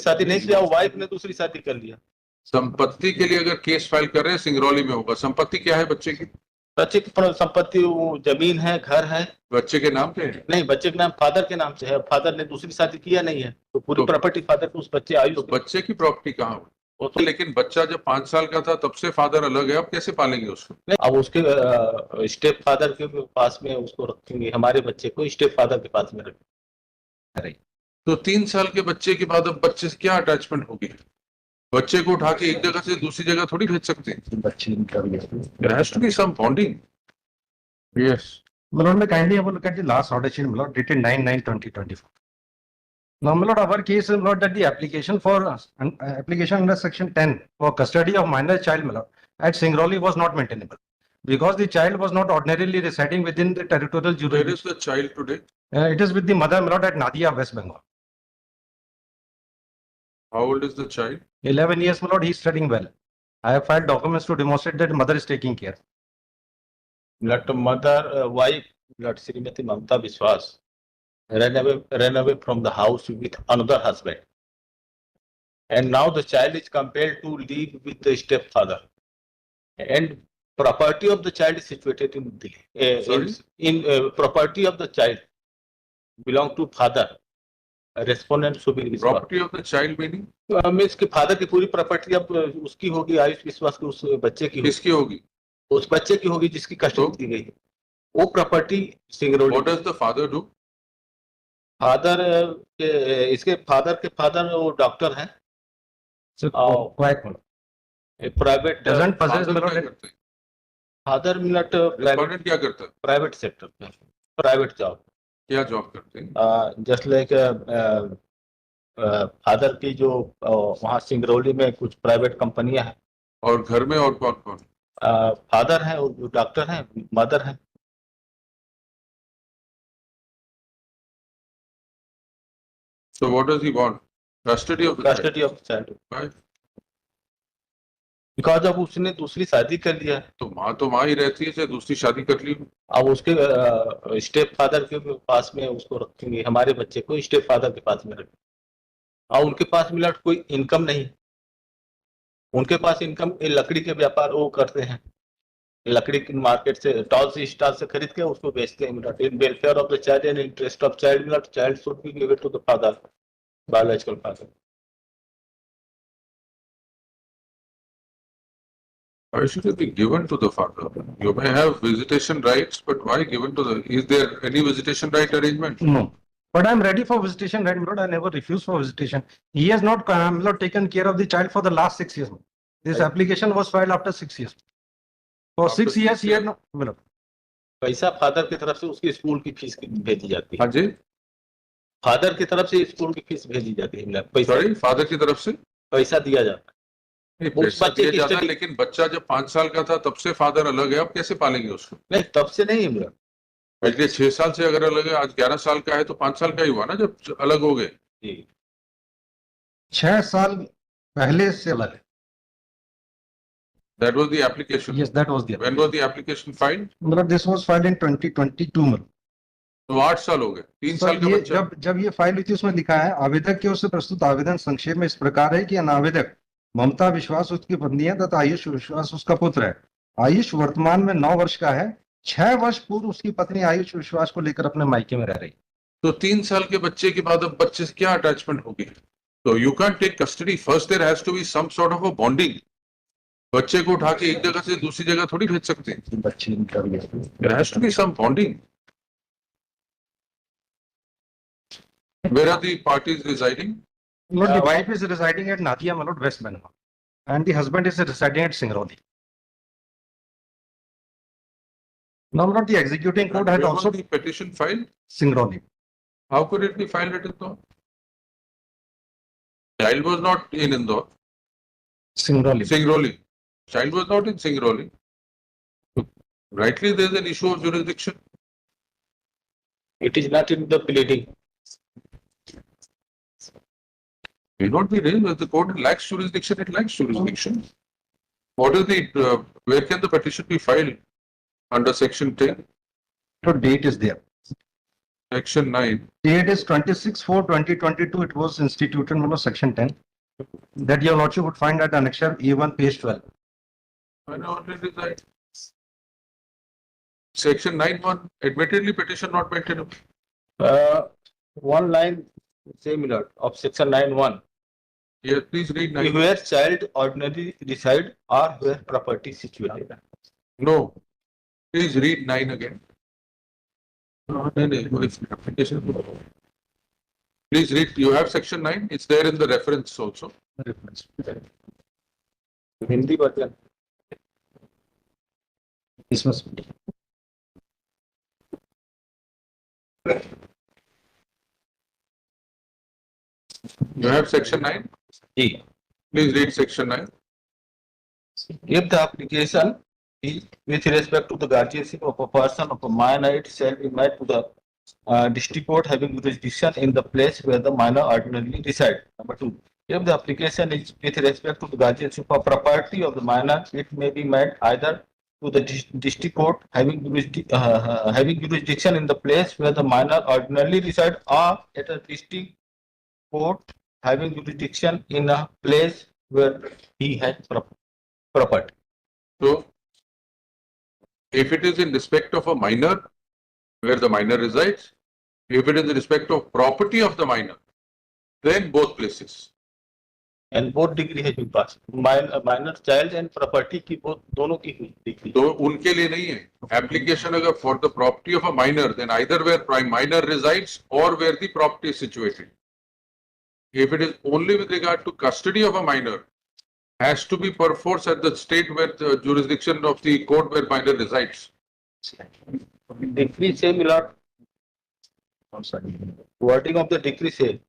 शादी नहीं किया, वाइफ ने दूसरी शादी कर लिया। संपत्ति के लिए अगर केस फाइल कर रहे हैं सिंगरौली में होगा। संपत्ति क्या है बच्चे की? बच्चे की संपत्ति वो जमीन है, घर है। बच्चे के नाम पे है? नहीं, बच्चे के नाम फादर के नाम से है। फादर ने दूसरी शादी किया नहीं है, तो पूरी प्रॉपर्टी फादर को उस बच्चे आयुष। तो बच्चे की प्रॉपर्टी कहाँ हुई? वो तो लेकिन बच्चा जब 5 साल का था तब से फादर अलग है, अब कैसे पालेंगे उसको? अब उसके स्टेप फादर के पास में उसको रखेंगे, हमारे बच्चे को स्टेप फादर के पास में रखेंगे। तो 3 साल के बच्चे के बाद अब बच्चे से क्या अटैचमेंट होगी? बच्चे को उठा के एक जगह से दूसरी जगह थोड़ी भेज सकते हैं। बच्चे There has to be some bonding. Yes. My lord, may kindly have a look at the last order sheet, my lord, dated 9/9/2024. Now, my lord, our case is, my lord, that the application for application under section 10 for custody of minor child, my lord, at Singrauli was not maintainable because the child was not ordinarily residing within the territorial Where jurisdiction. is the child today? It is with the mother, my lord, at Nadia, West Bengal. How old is the child? 11 years, my lord, he is studying well. I have filed documents to demonstrate that mother is taking care. Let mother, wife, let Srimati Mamta Biswas ran away from the house with another husband. And now the child is compelled to live with the stepfather. And property of the child is situated in Delhi. In property of the child belong to father. Respondent should be Property of the child meaning? Means कि father की पूरी property अब उसकी होगी, आयुष विश्वास की उस बच्चे की। किसकी होगी? उस बच्चे की होगी जिसकी कस्टडी दी गई। वो property Singrauli. What does the father do? Father इसके फादर के फादर वो डॉक्टर हैं। So, quite well. Private Doesn't possess, Father my क्या lord, करते हैं? फादर मिनट Respondent क्या करता है? प्राइवेट सेक्टर में, प्राइवेट जॉब। क्या जॉब करते हैं? जस्ट लाइक फादर की जो वहाँ सिंगरौली में कुछ प्राइवेट कंपनियां हैं। और घर में और कौन कौन? फादर है, डॉक्टर है, मदर है। So what does he want? Custody of the custody of child. child. Because अब उसने दूसरी शादी कर लिया है। तो माँ ही रहती है, चाहे दूसरी शादी कर ली। अब उसके स्टेप फादर के पास में उसको रखेंगे, हमारे बच्चे को स्टेप फादर के पास में रखेंगे। और उनके पास मिला कोई इनकम नहीं। उनके पास इनकम लकड़ी के व्यापार वो करते हैं, लकड़ी की मार्केट से टॉल से स्टॉल से खरीद के उसको बेचते हैं। In welfare of the child and interest of child, child should be given to the father, biological father. Why should it be given to the father? You may have visitation rights, but why given to the? Is there any visitation right arrangement? No. But I am ready for visitation, right, my lord? I never refuse for visitation. He has not, my lord, taken care of the child for the last 6 years. This Right. application was filed after 6 years. For After 6 years, 6 he had years? not, my lord. पैसा father की तरफ से उसकी school की fees भेजी जाती है। हाँ जी। फादर की तरफ से स्कूल की फीस भेजी जाती है। पैसा, Sorry, father की तरफ से पैसा दिया जाता है। नहीं, उस पैसा बच्चे दिया की जाता है, स्टडी- लेकिन बच्चा जब 5 साल का था तब से फादर अलग है, अब कैसे पालेंगे उसको? नहीं, तब से नहीं मिला। पहले 6 साल से अगर अलग है, आज 11 साल का है, तो 5 साल का ही हुआ ना जब अलग हो गए। जी 6 साल पहले से अलग है। That was the application. Yes, that was the. When was the application filed? My lord, this was filed in 2022, my lord. तो 8 साल हो गए, 3 सर, साल का ये बच्चा। जब ये फाइल हुई थी उसमें लिखा है, आवेदक की ओर से प्रस्तुत आवेदन संक्षेप में इस प्रकार है कि अनावेदक ममता विश्वास उसकी पत्नी है तथा आयुष विश्वास उसका पुत्र है। आयुष वर्तमान में 9 वर्ष का है। 6 वर्ष पूर्व उसकी पत्नी आयुष विश्वास को लेकर अपने मायके में रह रही। तो 3 साल के बच्चे के बाद अब बच्चे से क्या अटैचमेंट होगी? तो you can take custody, first there has to be some sort of a bonding. बच्चे को उठा के एक जगह से दूसरी जगह थोड़ी भेज सकते हैं। बच्चे There has to be some bonding. Where are the parties residing? Lord, the wife is residing at Nadia, my lord, West Bengal, and the husband is residing at Singrauli. Now, my lord, the executing court had Where also was the petition filed? Singrauli. How could it be filed at Indore? Child was not in Indore. Singrauli. Singrauli. Child was not in Singrauli. Rightly, there is an issue of jurisdiction. It is not in the pleading. May not be raised, if the court lacks jurisdiction, it lacks jurisdiction. What is the, where can the petition be filed? Under section 10? So date is there. Section 9. Date is 26/4/2022. It was instituted, section 10. That your lordship would find at annexure A1, page 12. Minority reside. Section 9(1), admittedly petition not maintainable. One line, similar of section 9(1). Yes, please read 9. Where child ordinarily reside or where property situated. No, please read 9 again. No, it's application. Please read, you have section 9, it's there in the reference also. Hindi version. This must be. You have section 9, G. please read section 9. If the application is with respect to the guardianship of a person of a minor, it shall be made to the district court having jurisdiction in the place where the minor ordinarily reside. Number 2. If the application is with respect to the guardianship of property of the minor, it may be made either to the district court having jurisdiction in the place where the minor ordinarily reside, or at a district court having jurisdiction in a place where he has property. So, if it is in respect of a minor, where the minor resides, if it is in respect of property of the minor, then both places. And both degree has been passed. Minor child and property की both दोनों की हुई degree. तो उनके लिए नहीं है. Application अगर for the property of a minor, then either where prime minor resides or where the property is situated. If it is only with regard to custody of a minor, has to be perforce at the state where the jurisdiction of the court where minor resides. Decree से मिला. Wording of the decree से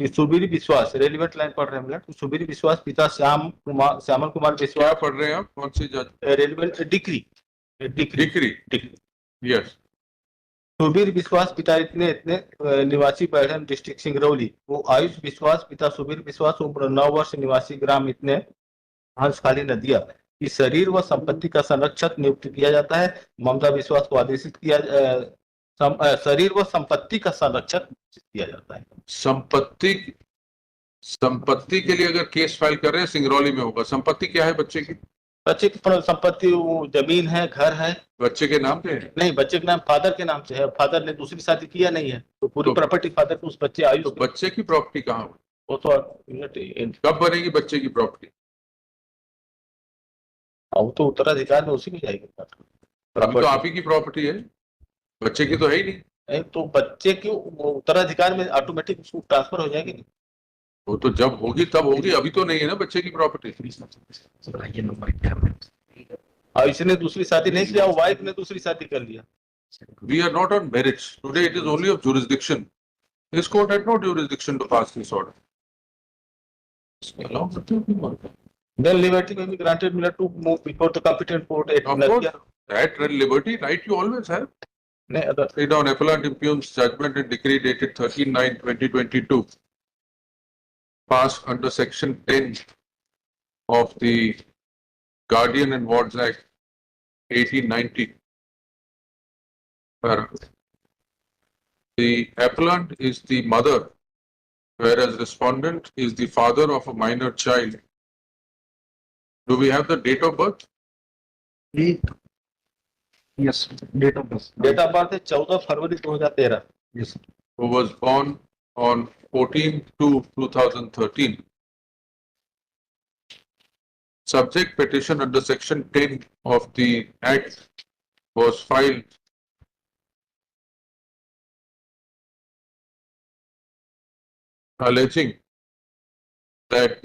कि सुबीर विश्वास relevant line पढ़ रहे हैं हम. सुबीर विश्वास पिता श्यामल कुमार क्या विश्वास पढ़ रहे हैं आप? कौन सी जज? Relevant decree. Yes. सुबीर विश्वास पिता इतने निवासी बैठन डिस्ट्रिक्ट सिंगरौली. वो आयुष विश्वास पिता सुबीर विश्वास उम्र 9 वर्ष निवासी ग्राम इतने हंसखाली नदिया की शरीर व संपत्ति का संरक्षक नियुक्त किया जाता है. ममता विश्वास को आदेशित किया शरीर व संपत्ति का संरक्षक किया जाता है. संपत्ति के लिए अगर केस फाइल कर रहे हैं सिंगरौली में होगा. संपत्ति क्या है बच्चे की? बच्चे की संपत्ति वो जमीन है, घर है. बच्चे के नाम पे है? नहीं, बच्चे के नाम फादर के नाम से है. फादर ने दूसरी शादी किया नहीं है तो पूरी प्रॉपर्टी फादर को उस बच्चे आयु. तो बच्चे की प्रॉपर्टी कहाँ हुई? वो तो कब बनेगी बच्चे की प्रॉपर्टी? वो तो उत्तराधिकार में उसी में जाएगी. अभी तो आप ही की प्रॉपर्टी है, बच्चे की तो है ही नहीं. तो बच्चे की उत्तराधिकार में ऑटोमेटिक उसको ट्रांसफर हो जाएगी. वो तो जब होगी तब होगी, अभी तो नहीं है ना बच्चे की प्रॉपर्टी. और इसने दूसरी शादी नहीं किया, वाइफ ने दूसरी शादी कर लिया. We are not on merits. Today it is only of jurisdiction. This court had no jurisdiction to pass this order. Then liberty may be granted Miller to move before the competent court. Of course, that liberty right you always have. Lay down appellant impugns judgment and decree dated 13/9/2022, passed under section 10 of the Guardian and Wards Act 1890. The appellant is the mother, whereas respondent is the father of a minor child. Do we have the date of birth? Yes, date of birth. Date of birth है 14 फरवरी 2013. Yes. Who was born on 14/2/2013. Subject petition under section 10 of the Act was filed alleging that